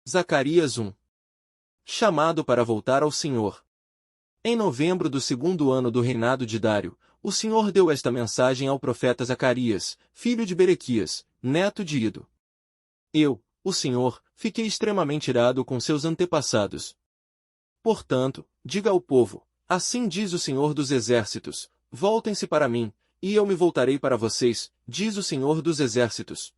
Zacarias 1. Chamado para voltar ao Senhor. Em novembro do segundo ano do reinado de Dário, o Senhor deu esta mensagem ao profeta Zacarias, filho de Berequias, neto de Ido. Eu, o Senhor, fiquei extremamente irado com seus antepassados. Portanto, diga ao povo, assim diz o Senhor dos Exércitos, voltem-se para mim, e eu me voltarei para vocês, diz o Senhor dos Exércitos.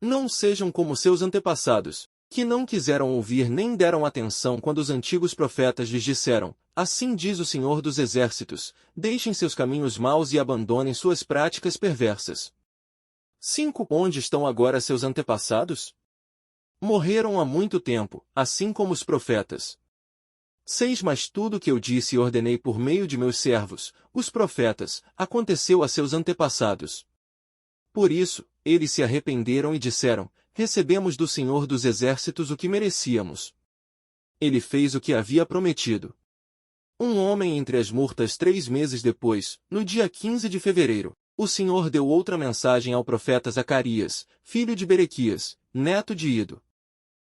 Não sejam como seus antepassados, que não quiseram ouvir nem deram atenção quando os antigos profetas lhes disseram, assim diz o Senhor dos Exércitos, deixem seus caminhos maus e abandonem suas práticas perversas. 5. Onde estão agora seus antepassados? Morreram há muito tempo, assim como os profetas. 6. Mas tudo o que eu disse e ordenei por meio de meus servos, os profetas, aconteceu a seus antepassados. Por isso, eles se arrependeram e disseram, recebemos do Senhor dos Exércitos o que merecíamos. Ele fez o que havia prometido. Um homem entre as murtas 3 meses depois, no dia 15 de fevereiro, o Senhor deu outra mensagem ao profeta Zacarias, filho de Berequias, neto de Ido.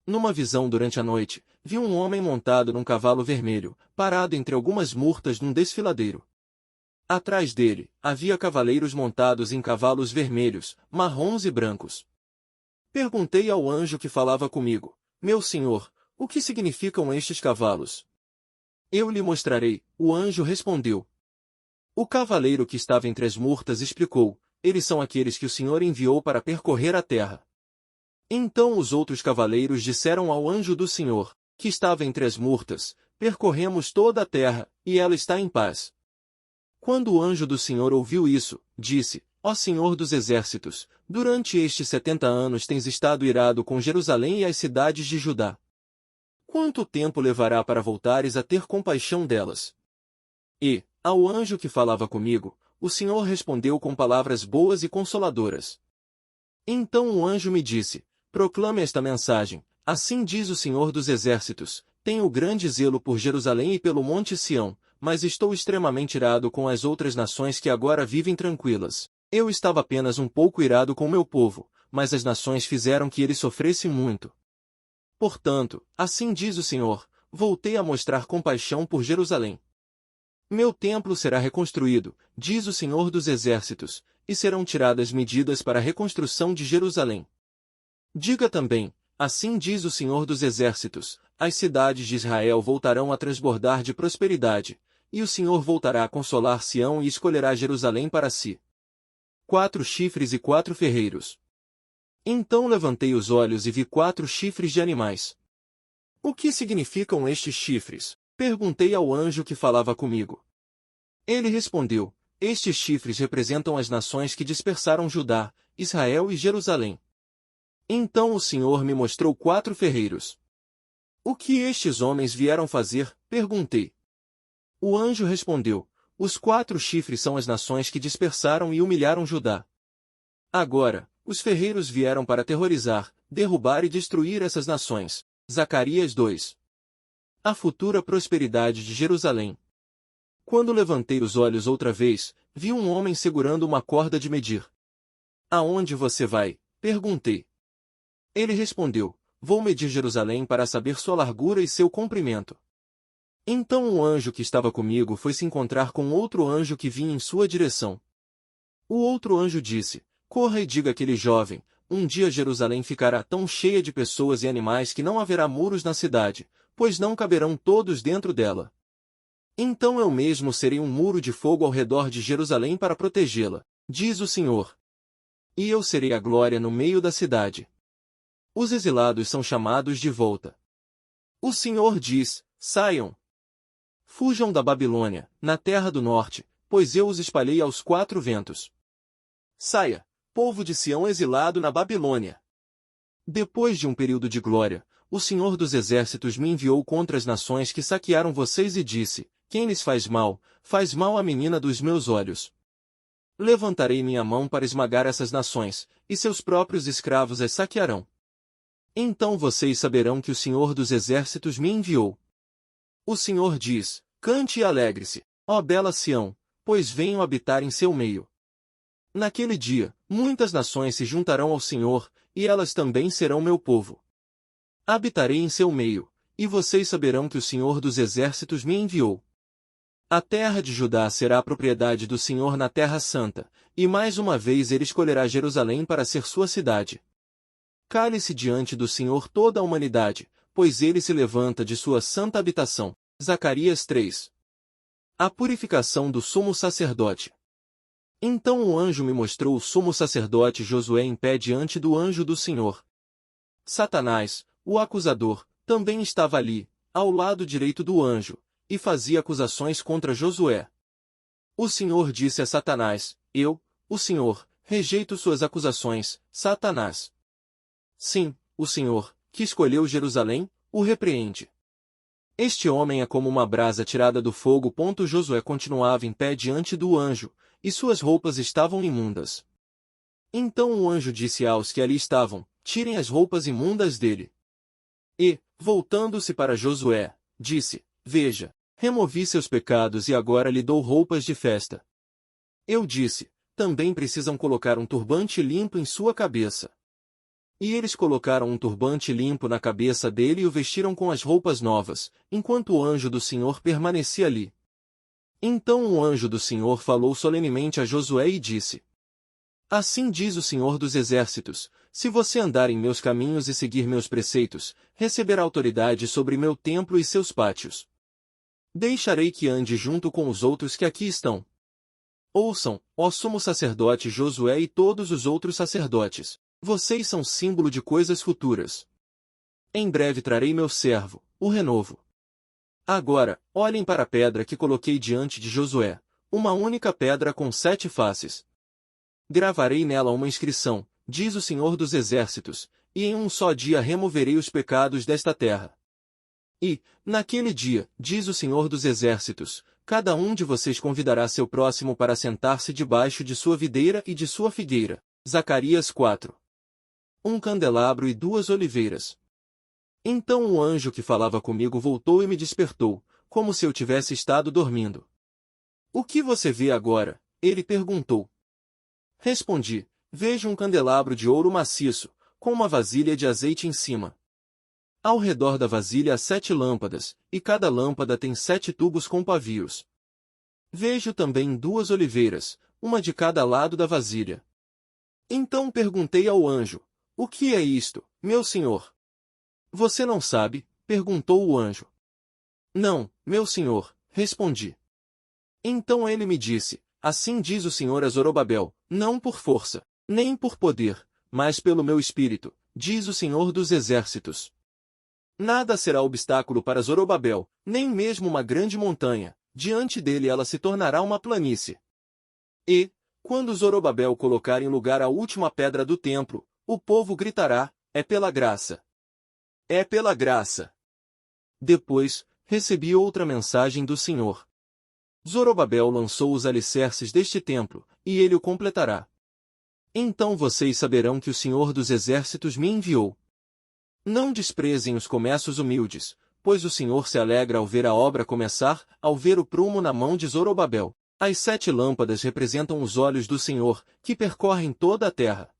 Numa visão durante a noite, viu um homem montado num cavalo vermelho, parado entre algumas murtas num desfiladeiro. Atrás dele, havia cavaleiros montados em cavalos vermelhos, marrons e brancos. Perguntei ao anjo que falava comigo, meu senhor, o que significam estes cavalos? Eu lhe mostrarei, o anjo respondeu. O cavaleiro que estava entre as murtas explicou, eles são aqueles que o Senhor enviou para percorrer a terra. Então os outros cavaleiros disseram ao anjo do Senhor, que estava entre as murtas, percorremos toda a terra, e ela está em paz. Quando o anjo do Senhor ouviu isso, disse, ó Senhor dos Exércitos, durante estes 70 anos tens estado irado com Jerusalém e as cidades de Judá. Quanto tempo levará para voltares a ter compaixão delas? E, ao anjo que falava comigo, o Senhor respondeu com palavras boas e consoladoras. Então o anjo me disse, proclame esta mensagem, assim diz o Senhor dos Exércitos, tenho grande zelo por Jerusalém e pelo monte Sião, mas estou extremamente irado com as outras nações que agora vivem tranquilas. Eu estava apenas um pouco irado com meu povo, mas as nações fizeram que ele sofresse muito. Portanto, assim diz o Senhor, voltei a mostrar compaixão por Jerusalém. Meu templo será reconstruído, diz o Senhor dos Exércitos, e serão tiradas medidas para a reconstrução de Jerusalém. Diga também, assim diz o Senhor dos Exércitos, as cidades de Israel voltarão a transbordar de prosperidade, e o Senhor voltará a consolar Sião e escolherá Jerusalém para si. 4 chifres e 4 ferreiros. Então levantei os olhos e vi 4 chifres de animais. O que significam estes chifres? Perguntei ao anjo que falava comigo. Ele respondeu, estes chifres representam as nações que dispersaram Judá, Israel e Jerusalém. Então o Senhor me mostrou 4 ferreiros. O que estes homens vieram fazer? Perguntei. O anjo respondeu, os 4 chifres são as nações que dispersaram e humilharam Judá. Agora, os ferreiros vieram para aterrorizar, derrubar e destruir essas nações. Zacarias 2. A futura prosperidade de Jerusalém. Quando levantei os olhos outra vez, vi um homem segurando uma corda de medir. Aonde você vai? Perguntei. Ele respondeu, vou medir Jerusalém para saber sua largura e seu comprimento. Então o anjo que estava comigo foi se encontrar com outro anjo que vinha em sua direção. O outro anjo disse, corra e diga àquele jovem, um dia Jerusalém ficará tão cheia de pessoas e animais que não haverá muros na cidade, pois não caberão todos dentro dela. Então eu mesmo serei um muro de fogo ao redor de Jerusalém para protegê-la, diz o Senhor. E eu serei a glória no meio da cidade. Os exilados são chamados de volta. O Senhor diz, saiam. Fujam da Babilônia, na terra do norte, pois eu os espalhei aos 4 ventos. Saia, povo de Sião exilado na Babilônia. Depois de um período de glória, o Senhor dos Exércitos me enviou contra as nações que saquearam vocês e disse, quem lhes faz mal a menina dos meus olhos. Levantarei minha mão para esmagar essas nações, e seus próprios escravos as saquearão. Então vocês saberão que o Senhor dos Exércitos me enviou. O Senhor diz, cante e alegre-se, ó bela Sião, pois venho habitar em seu meio. Naquele dia, muitas nações se juntarão ao Senhor, e elas também serão meu povo. Habitarei em seu meio, e vocês saberão que o Senhor dos Exércitos me enviou. A terra de Judá será a propriedade do Senhor na Terra Santa, e mais uma vez ele escolherá Jerusalém para ser sua cidade. Cale-se diante do Senhor toda a humanidade, pois ele se levanta de sua santa habitação. Zacarias 3. A purificação do sumo sacerdote. Então o anjo me mostrou o sumo sacerdote Josué em pé diante do anjo do Senhor. Satanás, o acusador, também estava ali, ao lado direito do anjo, e fazia acusações contra Josué. O Senhor disse a Satanás: Eu, o Senhor, rejeito suas acusações, Satanás. Sim, o Senhor, que escolheu Jerusalém, o repreende. Este homem é como uma brasa tirada do fogo. Josué continuava em pé diante do anjo, e suas roupas estavam imundas. Então o anjo disse aos que ali estavam: Tirem as roupas imundas dele. E, voltando-se para Josué, disse: Veja, removi seus pecados e agora lhe dou roupas de festa. Eu disse: Também precisam colocar um turbante limpo em sua cabeça. E eles colocaram um turbante limpo na cabeça dele e o vestiram com as roupas novas, enquanto o anjo do Senhor permanecia ali. Então o anjo do Senhor falou solenemente a Josué e disse: Assim diz o Senhor dos Exércitos: se você andar em meus caminhos e seguir meus preceitos, receberá autoridade sobre meu templo e seus pátios. Deixarei que ande junto com os outros que aqui estão. Ouçam, ó sumo sacerdote Josué e todos os outros sacerdotes, vocês são símbolo de coisas futuras. Em breve trarei meu servo, o renovo. Agora, olhem para a pedra que coloquei diante de Josué, uma única pedra com 7 faces. Gravarei nela uma inscrição, diz o Senhor dos Exércitos, e em um só dia removerei os pecados desta terra. E, naquele dia, diz o Senhor dos Exércitos, cada um de vocês convidará seu próximo para sentar-se debaixo de sua videira e de sua figueira. Zacarias 4. Um candelabro e 2 oliveiras. Então o anjo que falava comigo voltou e me despertou, como se eu tivesse estado dormindo. O que você vê agora? Ele perguntou. Respondi: Vejo um candelabro de ouro maciço, com uma vasilha de azeite em cima. Ao redor da vasilha há 7 lâmpadas, e cada lâmpada tem 7 tubos com pavios. Vejo também 2 oliveiras, uma de cada lado da vasilha. Então perguntei ao anjo: O que é isto, meu senhor? Você não sabe? Perguntou o anjo. Não, meu senhor, respondi. Então ele me disse: Assim diz o Senhor a Zorobabel, não por força, nem por poder, mas pelo meu espírito, diz o Senhor dos Exércitos. Nada será obstáculo para Zorobabel, nem mesmo uma grande montanha, diante dele ela se tornará uma planície. E, quando Zorobabel colocar em lugar a última pedra do templo, o povo gritará: É pela graça. É pela graça. Depois, recebi outra mensagem do Senhor. Zorobabel lançou os alicerces deste templo, e ele o completará. Então vocês saberão que o Senhor dos Exércitos me enviou. Não desprezem os começos humildes, pois o Senhor se alegra ao ver a obra começar, ao ver o prumo na mão de Zorobabel. As 7 lâmpadas representam os olhos do Senhor, que percorrem toda a terra.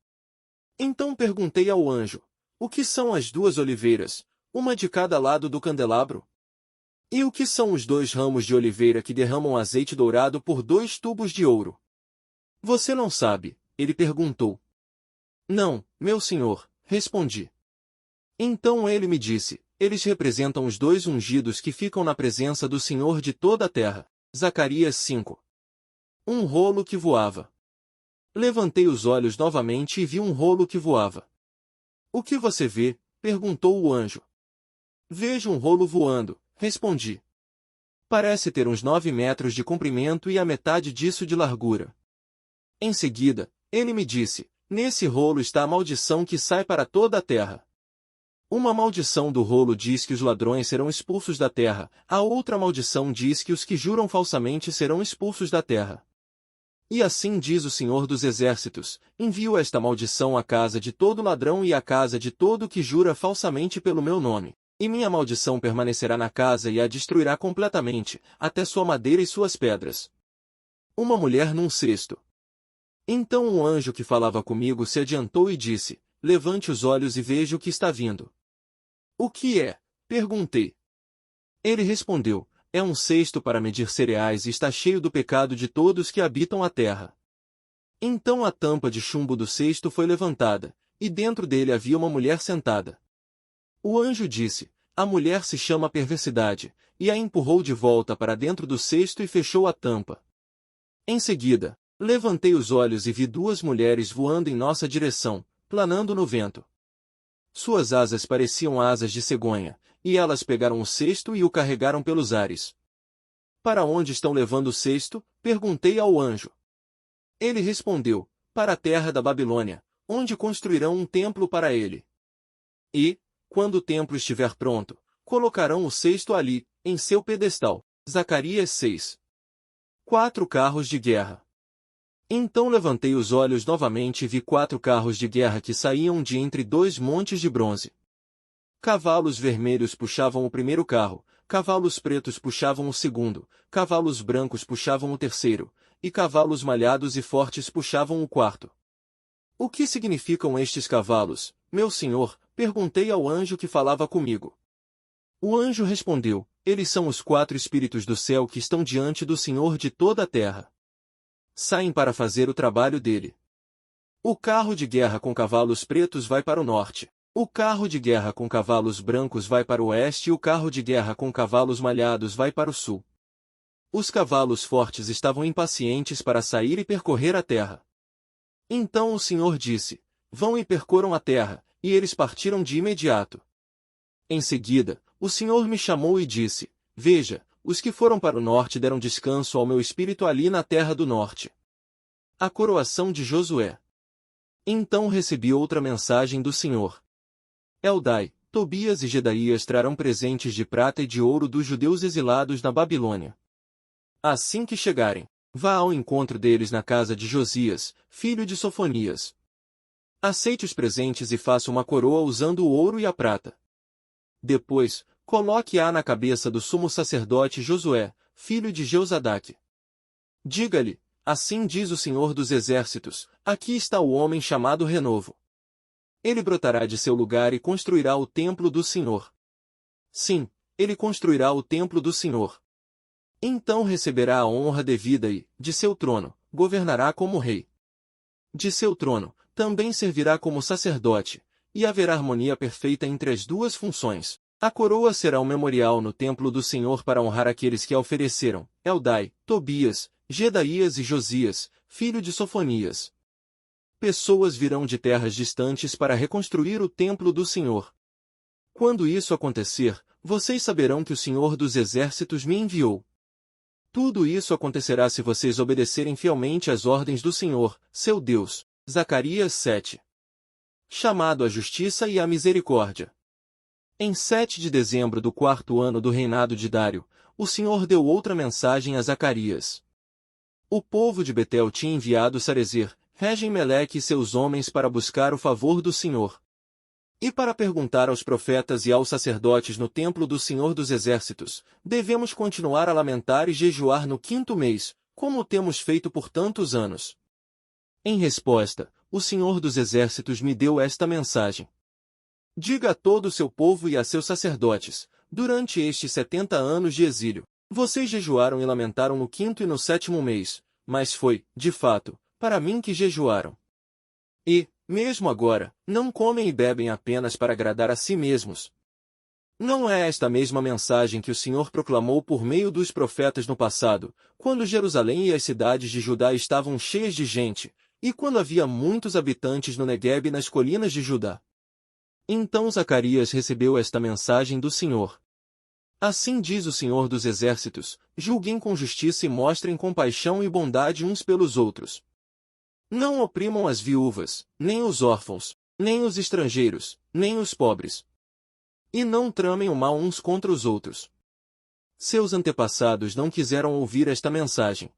Então perguntei ao anjo: O que são as 2 oliveiras, uma de cada lado do candelabro? E o que são os 2 ramos de oliveira que derramam azeite dourado por 2 tubos de ouro? Você não sabe? Ele perguntou. Não, meu senhor, respondi. Então ele me disse: Eles representam os 2 ungidos que ficam na presença do Senhor de toda a terra. Zacarias 5. Um rolo que voava. Levantei os olhos novamente e vi um rolo que voava. O que você vê? Perguntou o anjo. Vejo um rolo voando, respondi. Parece ter uns 9 metros de comprimento e a metade disso de largura. Em seguida, ele me disse: Nesse rolo está a maldição que sai para toda a terra. Uma maldição do rolo diz que os ladrões serão expulsos da terra, a outra maldição diz que os que juram falsamente serão expulsos da terra. E assim diz o Senhor dos Exércitos: Envio esta maldição à casa de todo ladrão e à casa de todo que jura falsamente pelo meu nome. E minha maldição permanecerá na casa e a destruirá completamente, até sua madeira e suas pedras. Uma mulher num cesto. Então um anjo que falava comigo se adiantou e disse: Levante os olhos e veja o que está vindo. O que é? Perguntei. Ele respondeu, é um cesto para medir cereais e está cheio do pecado de todos que habitam a terra. Então a tampa de chumbo do cesto foi levantada, e dentro dele havia uma mulher sentada. O anjo disse, a mulher se chama Perversidade, e a empurrou de volta para dentro do cesto e fechou a tampa. Em seguida, levantei os olhos e vi duas mulheres voando em nossa direção, planando no vento. Suas asas pareciam asas de cegonha, e elas pegaram o cesto e o carregaram pelos ares. Para onde estão levando o cesto? Perguntei ao anjo. Ele respondeu, para a terra da Babilônia, onde construirão um templo para ele. E, quando o templo estiver pronto, colocarão o cesto ali, em seu pedestal. Zacarias 6. 4 carros de guerra. Então levantei os olhos novamente e vi 4 carros de guerra que saíam de entre 2 montes de bronze. Cavalos vermelhos puxavam o primeiro carro, cavalos pretos puxavam o segundo, cavalos brancos puxavam o terceiro, e cavalos malhados e fortes puxavam o quarto. O que significam estes cavalos, meu senhor? Perguntei ao anjo que falava comigo. O anjo respondeu, eles são os 4 espíritos do céu que estão diante do Senhor de toda a terra. Saem para fazer o trabalho dele. O carro de guerra com cavalos pretos vai para o norte. O carro de guerra com cavalos brancos vai para o oeste e o carro de guerra com cavalos malhados vai para o sul. Os cavalos fortes estavam impacientes para sair e percorrer a terra. Então o Senhor disse, vão e percorram a terra, e eles partiram de imediato. Em seguida, o Senhor me chamou e disse, veja, os que foram para o norte deram descanso ao meu espírito ali na terra do norte. A coroação de Josué. Então recebi outra mensagem do Senhor. Eldai, Tobias e Gedaías trarão presentes de prata e de ouro dos judeus exilados na Babilônia. Assim que chegarem, vá ao encontro deles na casa de Josias, filho de Sofonias. Aceite os presentes e faça uma coroa usando o ouro e a prata. Depois, coloque-a na cabeça do sumo sacerdote Josué, filho de Jeozadaque. Diga-lhe, assim diz o Senhor dos Exércitos, aqui está o homem chamado Renovo. Ele brotará de seu lugar e construirá o templo do Senhor. Sim, ele construirá o templo do Senhor. Então receberá a honra devida e, de seu trono, governará como rei. De seu trono, também servirá como sacerdote, e haverá harmonia perfeita entre as duas funções. A coroa será um memorial no templo do Senhor para honrar aqueles que a ofereceram, Eldai, Tobias, Gedaías e Josias, filho de Sofonias. Pessoas virão de terras distantes para reconstruir o templo do Senhor. Quando isso acontecer, vocês saberão que o Senhor dos Exércitos me enviou. Tudo isso acontecerá se vocês obedecerem fielmente às ordens do Senhor, seu Deus. Zacarias 7. Chamado à justiça e à misericórdia. Em 7 de dezembro do 4º ano do reinado de Dário, o Senhor deu outra mensagem a Zacarias. O povo de Betel tinha enviado Sarezer, Regem-Meleque e seus homens para buscar o favor do Senhor. E para perguntar aos profetas e aos sacerdotes no templo do Senhor dos Exércitos, devemos continuar a lamentar e jejuar no 5º mês, como temos feito por tantos anos. Em resposta, o Senhor dos Exércitos me deu esta mensagem. Diga a todo o seu povo e a seus sacerdotes, durante estes 70 anos de exílio, vocês jejuaram e lamentaram no 5º e no 7º mês, mas foi, de fato, para mim que jejuaram. E, mesmo agora, não comem e bebem apenas para agradar a si mesmos. Não é esta mesma mensagem que o Senhor proclamou por meio dos profetas no passado, quando Jerusalém e as cidades de Judá estavam cheias de gente, e quando havia muitos habitantes no Neguebe e nas colinas de Judá. Então Zacarias recebeu esta mensagem do Senhor. Assim diz o Senhor dos Exércitos, julguem com justiça e mostrem compaixão e bondade uns pelos outros. Não oprimam as viúvas, nem os órfãos, nem os estrangeiros, nem os pobres. E não tramem o mal uns contra os outros. Seus antepassados não quiseram ouvir esta mensagem.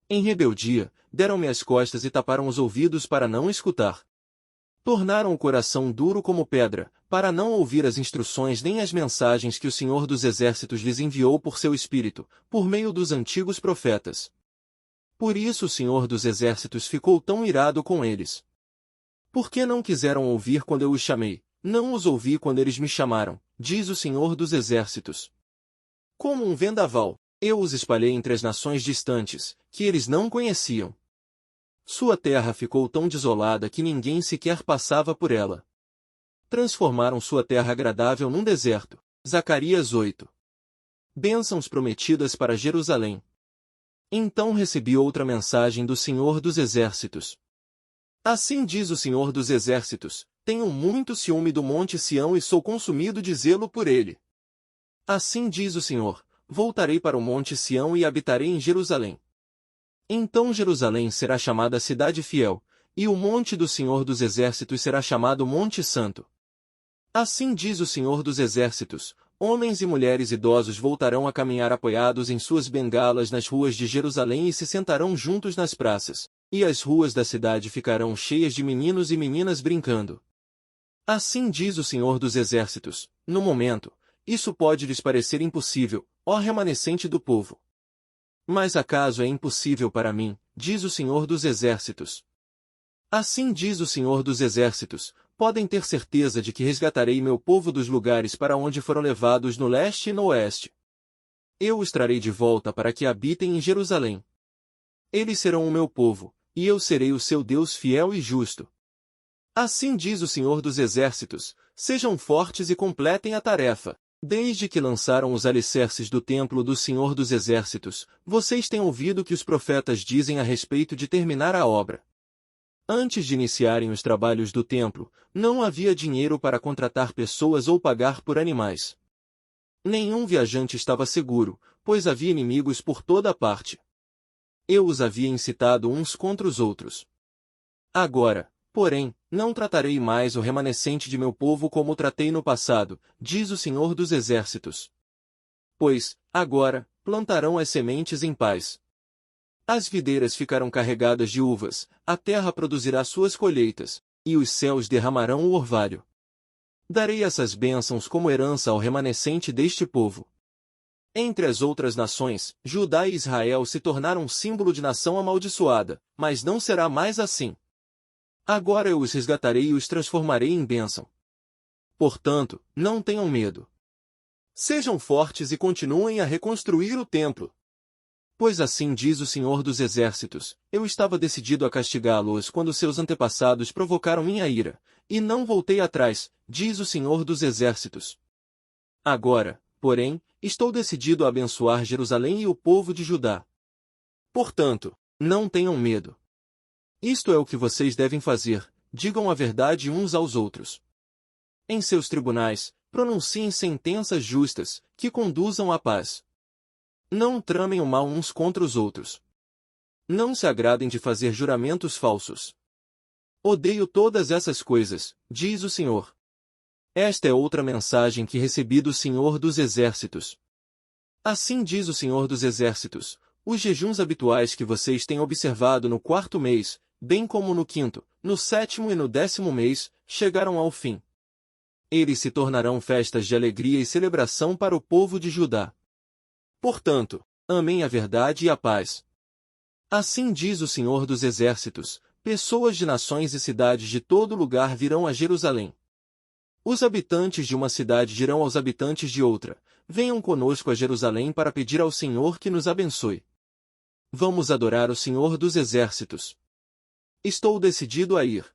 Em rebeldia, deram-me as costas e taparam os ouvidos para não escutar. Tornaram o coração duro como pedra, para não ouvir as instruções nem as mensagens que o Senhor dos Exércitos lhes enviou por seu Espírito, por meio dos antigos profetas. Por isso o Senhor dos Exércitos ficou tão irado com eles. Por que não quiseram ouvir quando eu os chamei, não os ouvi quando eles me chamaram, diz o Senhor dos Exércitos. Como um vendaval, eu os espalhei entre as nações distantes, que eles não conheciam. Sua terra ficou tão desolada que ninguém sequer passava por ela. Transformaram sua terra agradável num deserto. Zacarias 8. Bênçãos prometidas para Jerusalém. Então recebi outra mensagem do Senhor dos Exércitos. Assim diz o Senhor dos Exércitos: tenho muito ciúme do monte Sião e sou consumido de zelo por ele. Assim diz o Senhor: voltarei para o monte Sião e habitarei em Jerusalém. Então Jerusalém será chamada Cidade Fiel, e o monte do Senhor dos Exércitos será chamado Monte Santo. Assim diz o Senhor dos Exércitos: homens e mulheres idosos voltarão a caminhar apoiados em suas bengalas nas ruas de Jerusalém e se sentarão juntos nas praças, e as ruas da cidade ficarão cheias de meninos e meninas brincando. Assim diz o Senhor dos Exércitos: no momento, isso pode lhes parecer impossível, ó remanescente do povo. Mas acaso é impossível para mim, diz o Senhor dos Exércitos. Assim diz o Senhor dos Exércitos: podem ter certeza de que resgatarei meu povo dos lugares para onde foram levados no leste e no oeste. Eu os trarei de volta para que habitem em Jerusalém. Eles serão o meu povo, e eu serei o seu Deus fiel e justo. Assim diz o Senhor dos Exércitos: sejam fortes e completem a tarefa. Desde que lançaram os alicerces do templo do Senhor dos Exércitos, vocês têm ouvido o que os profetas dizem a respeito de terminar a obra. Antes de iniciarem os trabalhos do templo, não havia dinheiro para contratar pessoas ou pagar por animais. Nenhum viajante estava seguro, pois havia inimigos por toda parte. Eu os havia incitado uns contra os outros. Agora, porém, não tratarei mais o remanescente de meu povo como tratei no passado, diz o Senhor dos Exércitos. Pois, agora, plantarão as sementes em paz. As videiras ficarão carregadas de uvas, a terra produzirá suas colheitas, e os céus derramarão o orvalho. Darei essas bênçãos como herança ao remanescente deste povo. Entre as outras nações, Judá e Israel se tornaram um símbolo de nação amaldiçoada, mas não será mais assim. Agora eu os resgatarei e os transformarei em bênção. Portanto, não tenham medo. Sejam fortes e continuem a reconstruir o templo. Pois assim diz o Senhor dos Exércitos: eu estava decidido a castigá-los quando seus antepassados provocaram minha ira, e não voltei atrás, diz o Senhor dos Exércitos. Agora, porém, estou decidido a abençoar Jerusalém e o povo de Judá. Portanto, não tenham medo. Isto é o que vocês devem fazer: digam a verdade uns aos outros. Em seus tribunais, pronunciem sentenças justas, que conduzam à paz. Não tramem o mal uns contra os outros. Não se agradem de fazer juramentos falsos. Odeio todas essas coisas, diz o Senhor. Esta é outra mensagem que recebi do Senhor dos Exércitos. Assim diz o Senhor dos Exércitos: os jejuns habituais que vocês têm observado no 4º mês, bem como no 5º, no 7º e no 10º mês, chegaram ao fim. Eles se tornarão festas de alegria e celebração para o povo de Judá. Portanto, amem a verdade e a paz. Assim diz o Senhor dos Exércitos: pessoas de nações e cidades de todo lugar virão a Jerusalém. Os habitantes de uma cidade dirão aos habitantes de outra: venham conosco a Jerusalém para pedir ao Senhor que nos abençoe. Vamos adorar o Senhor dos Exércitos. Estou decidido a ir.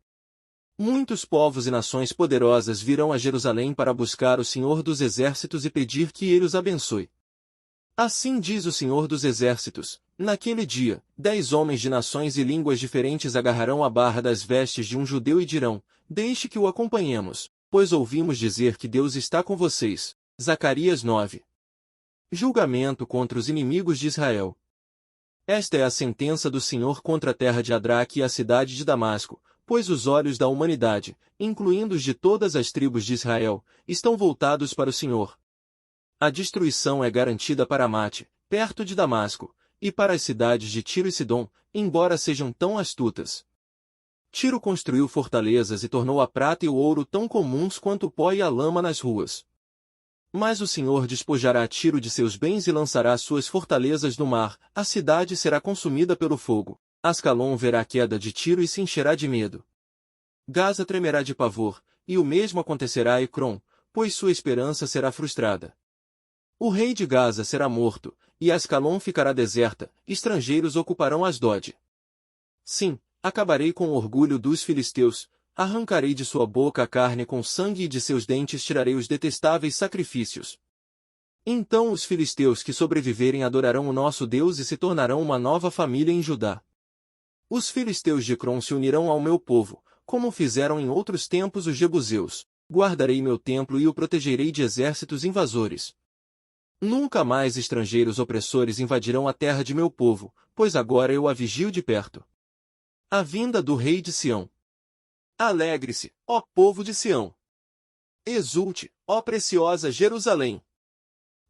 Muitos povos e nações poderosas virão a Jerusalém para buscar o Senhor dos Exércitos e pedir que ele os abençoe. Assim diz o Senhor dos Exércitos: naquele dia, 10 homens de nações e línguas diferentes agarrarão a barra das vestes de um judeu e dirão: deixe que o acompanhemos, pois ouvimos dizer que Deus está com vocês. Zacarias 9. Julgamento contra os inimigos de Israel. Esta é a sentença do Senhor contra a terra de Adraque e a cidade de Damasco, pois os olhos da humanidade, incluindo os de todas as tribos de Israel, estão voltados para o Senhor. A destruição é garantida para Amate, perto de Damasco, e para as cidades de Tiro e Sidom, embora sejam tão astutas. Tiro construiu fortalezas e tornou a prata e o ouro tão comuns quanto o pó e a lama nas ruas. Mas o Senhor despojará Tiro de seus bens e lançará suas fortalezas no mar, a cidade será consumida pelo fogo. Ascalon verá a queda de Tiro e se encherá de medo. Gaza tremerá de pavor, e o mesmo acontecerá a Ecrom, pois sua esperança será frustrada. O rei de Gaza será morto, e Ascalon ficará deserta, estrangeiros ocuparão Asdod. Sim, acabarei com o orgulho dos filisteus, arrancarei de sua boca a carne com sangue e de seus dentes tirarei os detestáveis sacrifícios. Então os filisteus que sobreviverem adorarão o nosso Deus e se tornarão uma nova família em Judá. Os filisteus de Ecrom se unirão ao meu povo, como fizeram em outros tempos os jebuseus. Guardarei meu templo e o protegerei de exércitos invasores. Nunca mais estrangeiros opressores invadirão a terra de meu povo, pois agora eu a vigio de perto. A vinda do rei de Sião. Alegre-se, ó povo de Sião. Exulte, ó preciosa Jerusalém.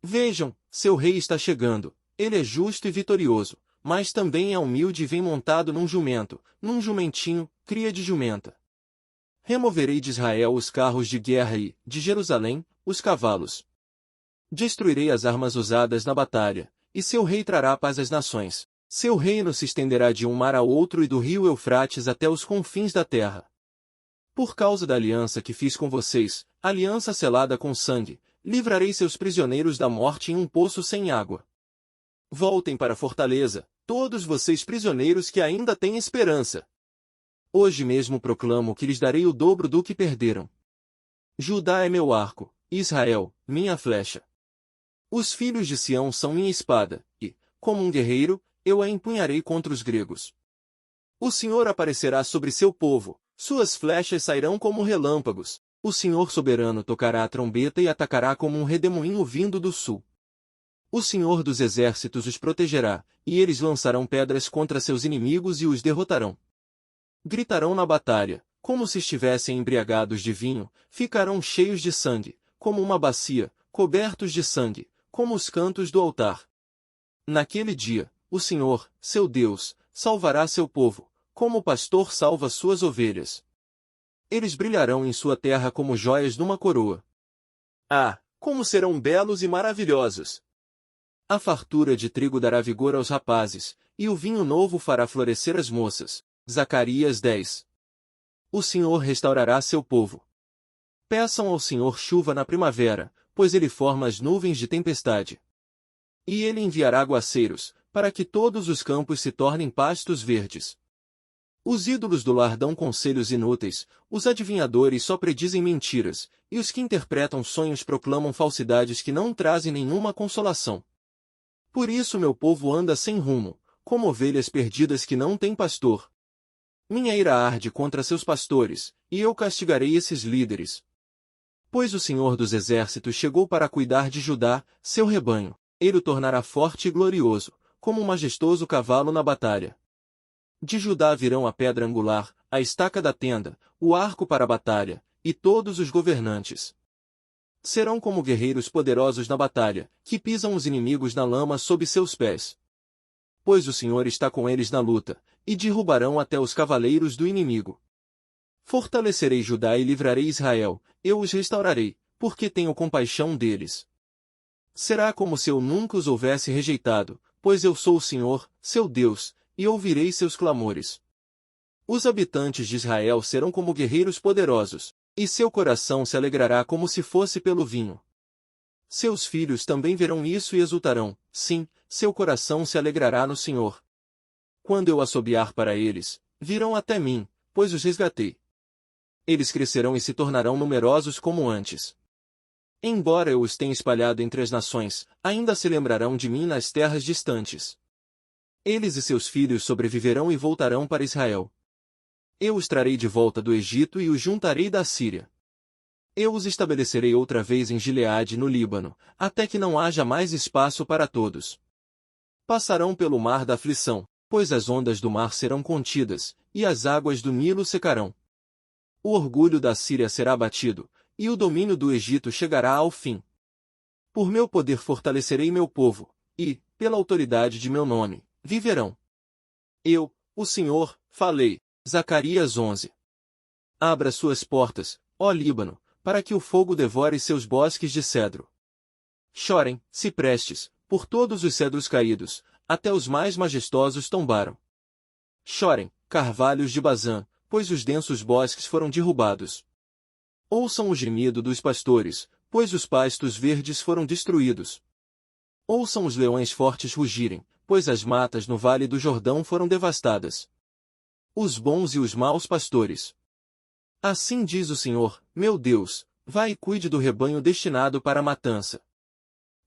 Vejam, seu rei está chegando, ele é justo e vitorioso, mas também é humilde e vem montado num jumento, num jumentinho, cria de jumenta. Removerei de Israel os carros de guerra e, de Jerusalém, os cavalos. Destruirei as armas usadas na batalha, e seu rei trará paz às nações. Seu reino se estenderá de um mar ao outro e do rio Eufrates até os confins da terra. Por causa da aliança que fiz com vocês, aliança selada com sangue, livrarei seus prisioneiros da morte em um poço sem água. Voltem para a fortaleza, todos vocês prisioneiros que ainda têm esperança. Hoje mesmo proclamo que lhes darei o dobro do que perderam. Judá é meu arco, Israel, minha flecha. Os filhos de Sião são minha espada, e, como um guerreiro, eu a empunharei contra os gregos. O Senhor aparecerá sobre seu povo, suas flechas sairão como relâmpagos, o Senhor soberano tocará a trombeta e atacará como um redemoinho vindo do sul. O Senhor dos exércitos os protegerá, e eles lançarão pedras contra seus inimigos e os derrotarão. Gritarão na batalha, como se estivessem embriagados de vinho, ficarão cheios de sangue, como uma bacia, cobertos de sangue, como os cantos do altar. Naquele dia, o Senhor, seu Deus, salvará seu povo, como o pastor salva suas ovelhas. Eles brilharão em sua terra como joias numa coroa. Ah, como serão belos e maravilhosos! A fartura de trigo dará vigor aos rapazes, e o vinho novo fará florescer as moças. Zacarias 10. O Senhor restaurará seu povo. Peçam ao Senhor chuva na primavera, pois ele forma as nuvens de tempestade. E ele enviará aguaceiros, para que todos os campos se tornem pastos verdes. Os ídolos do lar dão conselhos inúteis, os adivinhadores só predizem mentiras, e os que interpretam sonhos proclamam falsidades que não trazem nenhuma consolação. Por isso meu povo anda sem rumo, como ovelhas perdidas que não têm pastor. Minha ira arde contra seus pastores, e eu castigarei esses líderes. Pois o Senhor dos Exércitos chegou para cuidar de Judá, seu rebanho. Ele o tornará forte e glorioso, como um majestoso cavalo na batalha. De Judá virão a pedra angular, a estaca da tenda, o arco para a batalha, e todos os governantes. Serão como guerreiros poderosos na batalha, que pisam os inimigos na lama sob seus pés. Pois o Senhor está com eles na luta, e derrubarão até os cavaleiros do inimigo. Fortalecerei Judá e livrarei Israel, eu os restaurarei, porque tenho compaixão deles. Será como se eu nunca os houvesse rejeitado, pois eu sou o Senhor, seu Deus, e ouvirei seus clamores. Os habitantes de Israel serão como guerreiros poderosos, e seu coração se alegrará como se fosse pelo vinho. Seus filhos também verão isso e exultarão, sim, seu coração se alegrará no Senhor. Quando eu assobiar para eles, virão até mim, pois os resgatei. Eles crescerão e se tornarão numerosos como antes. Embora eu os tenha espalhado entre as nações, ainda se lembrarão de mim nas terras distantes. Eles e seus filhos sobreviverão e voltarão para Israel. Eu os trarei de volta do Egito e os juntarei da Síria. Eu os estabelecerei outra vez em Gileade no Líbano, até que não haja mais espaço para todos. Passarão pelo mar da aflição, pois as ondas do mar serão contidas, e as águas do Nilo secarão. O orgulho da Síria será abatido, e o domínio do Egito chegará ao fim. Por meu poder fortalecerei meu povo, e, pela autoridade de meu nome, viverão. Eu, o Senhor, falei. Zacarias 11. Abra suas portas, ó Líbano, para que o fogo devore seus bosques de cedro. Chorem, ciprestes, por todos os cedros caídos, até os mais majestosos tombaram. Chorem, carvalhos de Bazã, pois os densos bosques foram derrubados. Ouçam o gemido dos pastores, pois os pastos verdes foram destruídos. Ouçam os leões fortes rugirem, pois as matas no vale do Jordão foram devastadas. Os bons e os maus pastores. Assim diz o Senhor, meu Deus, vai e cuide do rebanho destinado para a matança.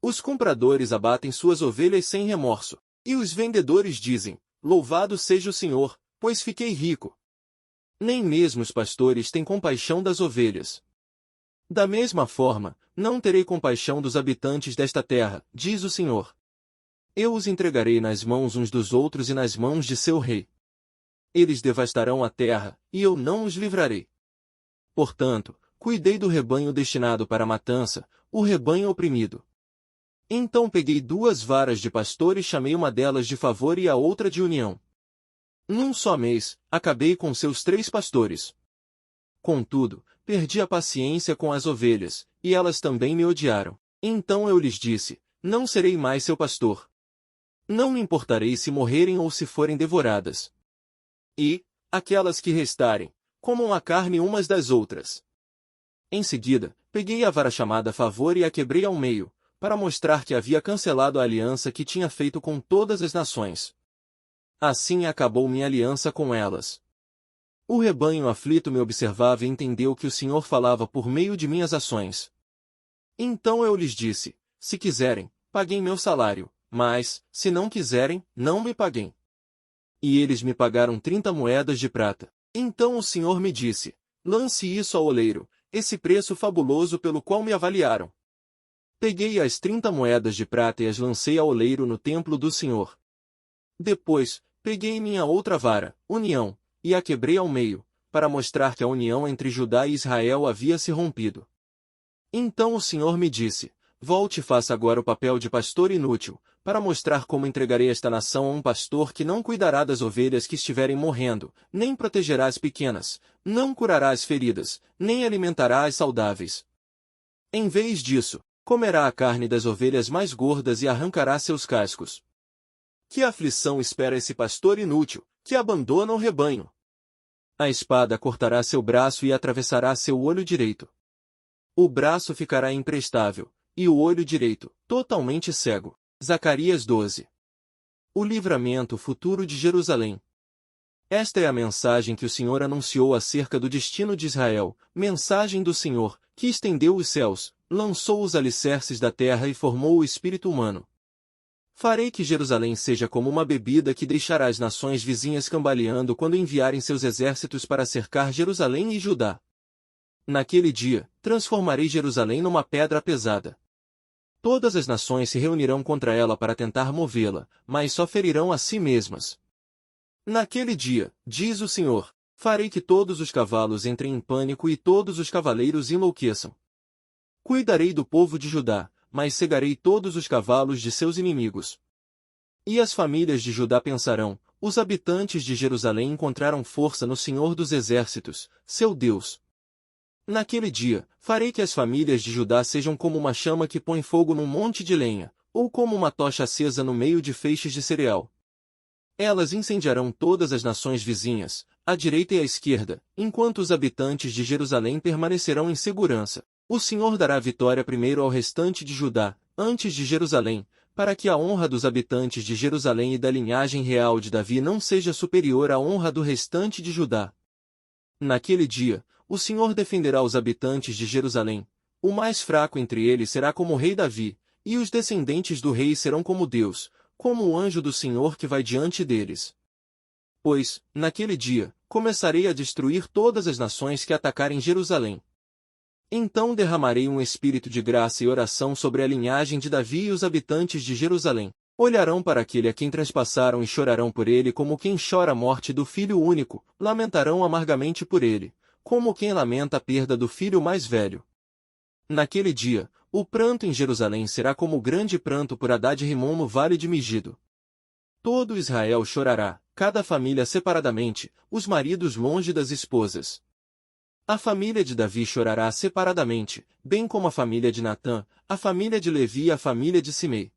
Os compradores abatem suas ovelhas sem remorso, e os vendedores dizem, louvado seja o Senhor, pois fiquei rico. Nem mesmo os pastores têm compaixão das ovelhas. Da mesma forma, não terei compaixão dos habitantes desta terra, diz o Senhor. Eu os entregarei nas mãos uns dos outros e nas mãos de seu rei. Eles devastarão a terra, e eu não os livrarei. Portanto, cuidei do rebanho destinado para a matança, o rebanho oprimido. Então peguei 2 varas de pastor e chamei uma delas de favor e a outra de união. Num só mês, acabei com seus 3 pastores. Contudo, perdi a paciência com as ovelhas, e elas também me odiaram. Então eu lhes disse, não serei mais seu pastor. Não me importarei se morrerem ou se forem devoradas. E, aquelas que restarem, comam a carne umas das outras. Em seguida, peguei a vara chamada favor e a quebrei ao meio, para mostrar que havia cancelado a aliança que tinha feito com todas as nações. Assim acabou minha aliança com elas. O rebanho aflito me observava e entendeu que o Senhor falava por meio de minhas ações. Então eu lhes disse, se quiserem, paguem meu salário, mas, se não quiserem, não me paguem. E eles me pagaram 30 moedas de prata. Então o Senhor me disse, lance isso ao oleiro, esse preço fabuloso pelo qual me avaliaram. Peguei as 30 moedas de prata e as lancei ao oleiro no templo do Senhor. Depois, peguei minha outra vara, união, e a quebrei ao meio, para mostrar que a união entre Judá e Israel havia se rompido. Então o Senhor me disse, volte e faça agora o papel de pastor inútil, para mostrar como entregarei esta nação a um pastor que não cuidará das ovelhas que estiverem morrendo, nem protegerá as pequenas, não curará as feridas, nem alimentará as saudáveis. Em vez disso, comerá a carne das ovelhas mais gordas e arrancará seus cascos. Que aflição espera esse pastor inútil, que abandona o rebanho? A espada cortará seu braço e atravessará seu olho direito. O braço ficará imprestável, e o olho direito, totalmente cego. Zacarias 12. O livramento futuro de Jerusalém. Esta é a mensagem que o Senhor anunciou acerca do destino de Israel, mensagem do Senhor, que estendeu os céus, lançou os alicerces da terra e formou o espírito humano. Farei que Jerusalém seja como uma bebida que deixará as nações vizinhas cambaleando quando enviarem seus exércitos para cercar Jerusalém e Judá. Naquele dia, transformarei Jerusalém numa pedra pesada. Todas as nações se reunirão contra ela para tentar movê-la, mas só ferirão a si mesmas. Naquele dia, diz o Senhor, farei que todos os cavalos entrem em pânico e todos os cavaleiros enlouqueçam. Cuidarei do povo de Judá, mas cegarei todos os cavalos de seus inimigos. E as famílias de Judá pensarão, os habitantes de Jerusalém encontraram força no Senhor dos Exércitos, seu Deus. Naquele dia, farei que as famílias de Judá sejam como uma chama que põe fogo num monte de lenha, ou como uma tocha acesa no meio de feixes de cereal. Elas incendiarão todas as nações vizinhas, à direita e à esquerda, enquanto os habitantes de Jerusalém permanecerão em segurança. O Senhor dará vitória primeiro ao restante de Judá, antes de Jerusalém, para que a honra dos habitantes de Jerusalém e da linhagem real de Davi não seja superior à honra do restante de Judá. Naquele dia, o Senhor defenderá os habitantes de Jerusalém. O mais fraco entre eles será como o rei Davi, e os descendentes do rei serão como Deus, como o anjo do Senhor que vai diante deles. Pois, naquele dia, começarei a destruir todas as nações que atacarem Jerusalém. Então derramarei um espírito de graça e oração sobre a linhagem de Davi e os habitantes de Jerusalém. Olharão para aquele a quem transpassaram e chorarão por ele como quem chora a morte do filho único, lamentarão amargamente por ele, como quem lamenta a perda do filho mais velho. Naquele dia, o pranto em Jerusalém será como o grande pranto por Hadad-Rimon no vale de Megido. Todo Israel chorará, cada família separadamente, os maridos longe das esposas. A família de Davi chorará separadamente, bem como a família de Natã, a família de Levi e a família de Simei.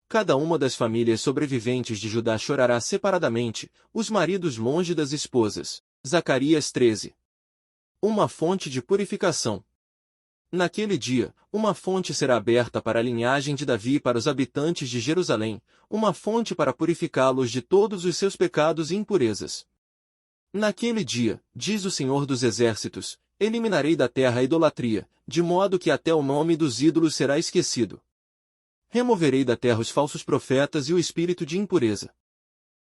Cada uma das famílias sobreviventes de Judá chorará separadamente, os maridos longe das esposas. Zacarias 13. Uma fonte de purificação. Naquele dia, uma fonte será aberta para a linhagem de Davi e para os habitantes de Jerusalém, uma fonte para purificá-los de todos os seus pecados e impurezas. Naquele dia, diz o Senhor dos Exércitos, eliminarei da terra a idolatria, de modo que até o nome dos ídolos será esquecido. Removerei da terra os falsos profetas e o espírito de impureza.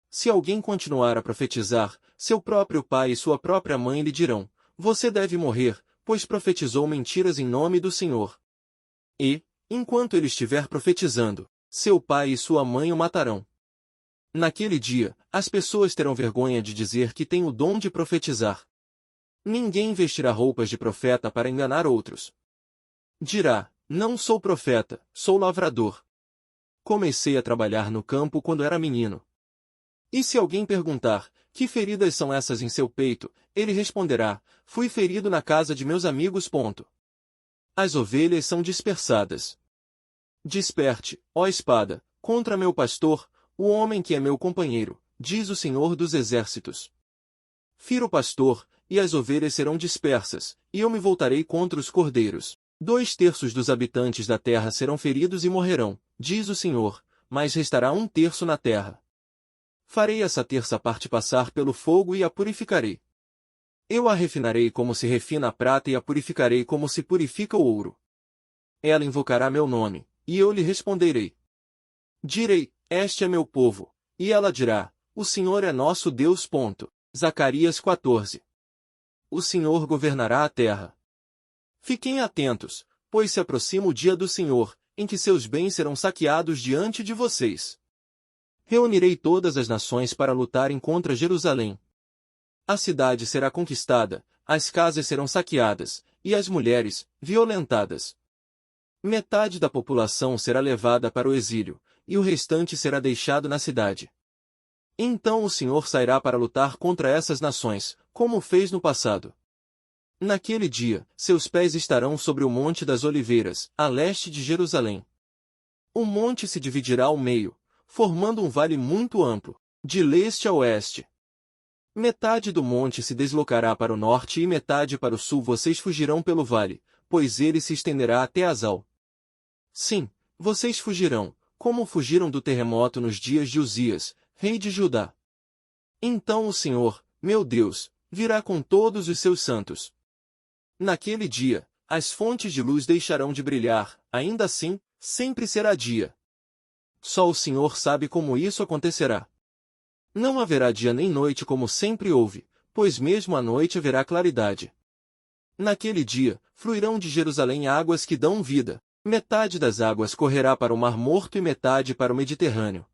Se alguém continuar a profetizar, seu próprio pai e sua própria mãe lhe dirão: você deve morrer, pois profetizou mentiras em nome do Senhor. E, enquanto ele estiver profetizando, seu pai e sua mãe o matarão. Naquele dia, as pessoas terão vergonha de dizer que têm o dom de profetizar. Ninguém vestirá roupas de profeta para enganar outros. Dirá: não sou profeta, sou lavrador. Comecei a trabalhar no campo quando era menino. E se alguém perguntar: que feridas são essas em seu peito? Ele responderá: fui ferido na casa de meus amigos. As ovelhas são dispersadas. Desperte, ó espada, contra meu pastor, o homem que é meu companheiro, diz o Senhor dos Exércitos. Fira o pastor, e as ovelhas serão dispersas, e eu me voltarei contra os cordeiros. 2/3 dos habitantes da terra serão feridos e morrerão, diz o Senhor, mas restará 1/3 na terra. Farei essa terça parte passar pelo fogo e a purificarei. Eu a refinarei como se refina a prata e a purificarei como se purifica o ouro. Ela invocará meu nome, e eu lhe responderei. Direi: este é meu povo, e ela dirá: o Senhor é nosso Deus. Zacarias 14. O Senhor governará a terra. Fiquem atentos, pois se aproxima o dia do Senhor, em que seus bens serão saqueados diante de vocês. Reunirei todas as nações para lutarem contra Jerusalém. A cidade será conquistada, as casas serão saqueadas, e as mulheres, violentadas. Metade da população será levada para o exílio, e o restante será deixado na cidade. Então o Senhor sairá para lutar contra essas nações, como fez no passado. Naquele dia, seus pés estarão sobre o Monte das Oliveiras, a leste de Jerusalém. O monte se dividirá ao meio, formando um vale muito amplo, de leste a oeste. Metade do monte se deslocará para o norte e metade para o sul. Vocês fugirão pelo vale, pois ele se estenderá até Azal. Sim, vocês fugirão, como fugiram do terremoto nos dias de Uzias, rei de Judá. Então o Senhor, meu Deus, virá com todos os seus santos. Naquele dia, as fontes de luz deixarão de brilhar, ainda assim, sempre será dia. Só o Senhor sabe como isso acontecerá. Não haverá dia nem noite como sempre houve, pois mesmo à noite haverá claridade. Naquele dia, fluirão de Jerusalém águas que dão vida, metade das águas correrá para o Mar Morto e metade para o Mediterrâneo.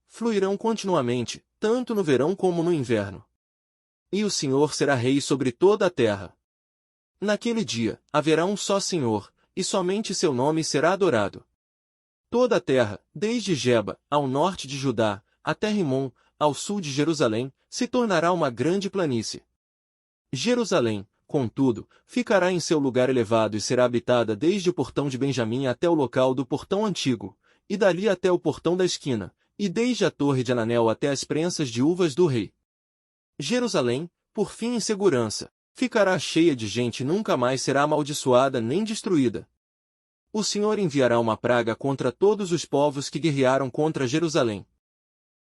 Fluirão continuamente, tanto no verão como no inverno. E o Senhor será rei sobre toda a terra. Naquele dia, haverá um só Senhor, e somente seu nome será adorado. Toda a terra, desde Geba, ao norte de Judá, até Rimon, ao sul de Jerusalém, se tornará uma grande planície. Jerusalém, contudo, ficará em seu lugar elevado e será habitada desde o portão de Benjamim até o local do portão antigo, e dali até o portão da esquina, e desde a torre de Ananel até as prensas de uvas do rei. Jerusalém, por fim em segurança, ficará cheia de gente e nunca mais será amaldiçoada nem destruída. O Senhor enviará uma praga contra todos os povos que guerrearam contra Jerusalém.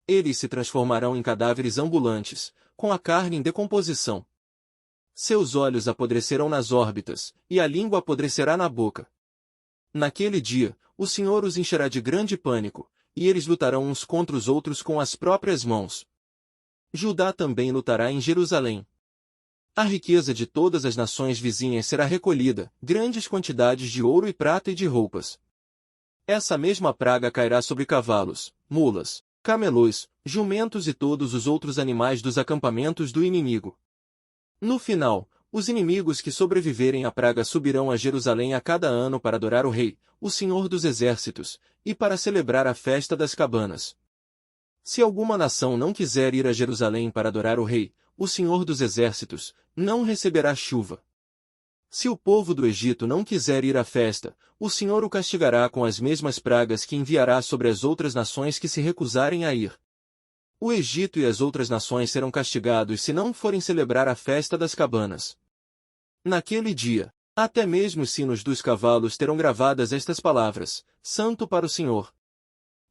Eles se transformarão em cadáveres ambulantes, com a carne em decomposição. Seus olhos apodrecerão nas órbitas, e a língua apodrecerá na boca. Naquele dia, o Senhor os encherá de grande pânico, e eles lutarão uns contra os outros com as próprias mãos. Judá também lutará em Jerusalém. A riqueza de todas as nações vizinhas será recolhida, grandes quantidades de ouro e prata e de roupas. Essa mesma praga cairá sobre cavalos, mulas, camelôs, jumentos e todos os outros animais dos acampamentos do inimigo. No final, os inimigos que sobreviverem à praga subirão a Jerusalém a cada ano para adorar o Rei, o Senhor dos Exércitos, e para celebrar a festa das cabanas. Se alguma nação não quiser ir a Jerusalém para adorar o Rei, o Senhor dos Exércitos, não receberá chuva. Se o povo do Egito não quiser ir à festa, o Senhor o castigará com as mesmas pragas que enviará sobre as outras nações que se recusarem a ir. O Egito e as outras nações serão castigados se não forem celebrar a festa das cabanas. Naquele dia, até mesmo os sinos dos cavalos terão gravadas estas palavras: Santo para o Senhor.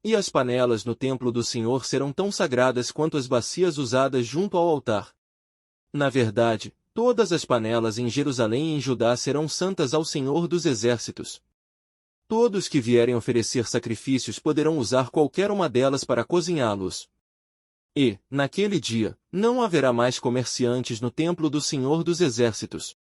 E as panelas no templo do Senhor serão tão sagradas quanto as bacias usadas junto ao altar. Na verdade, todas as panelas em Jerusalém e em Judá serão santas ao Senhor dos Exércitos. Todos que vierem oferecer sacrifícios poderão usar qualquer uma delas para cozinhá-los. E, naquele dia, não haverá mais comerciantes no templo do Senhor dos Exércitos.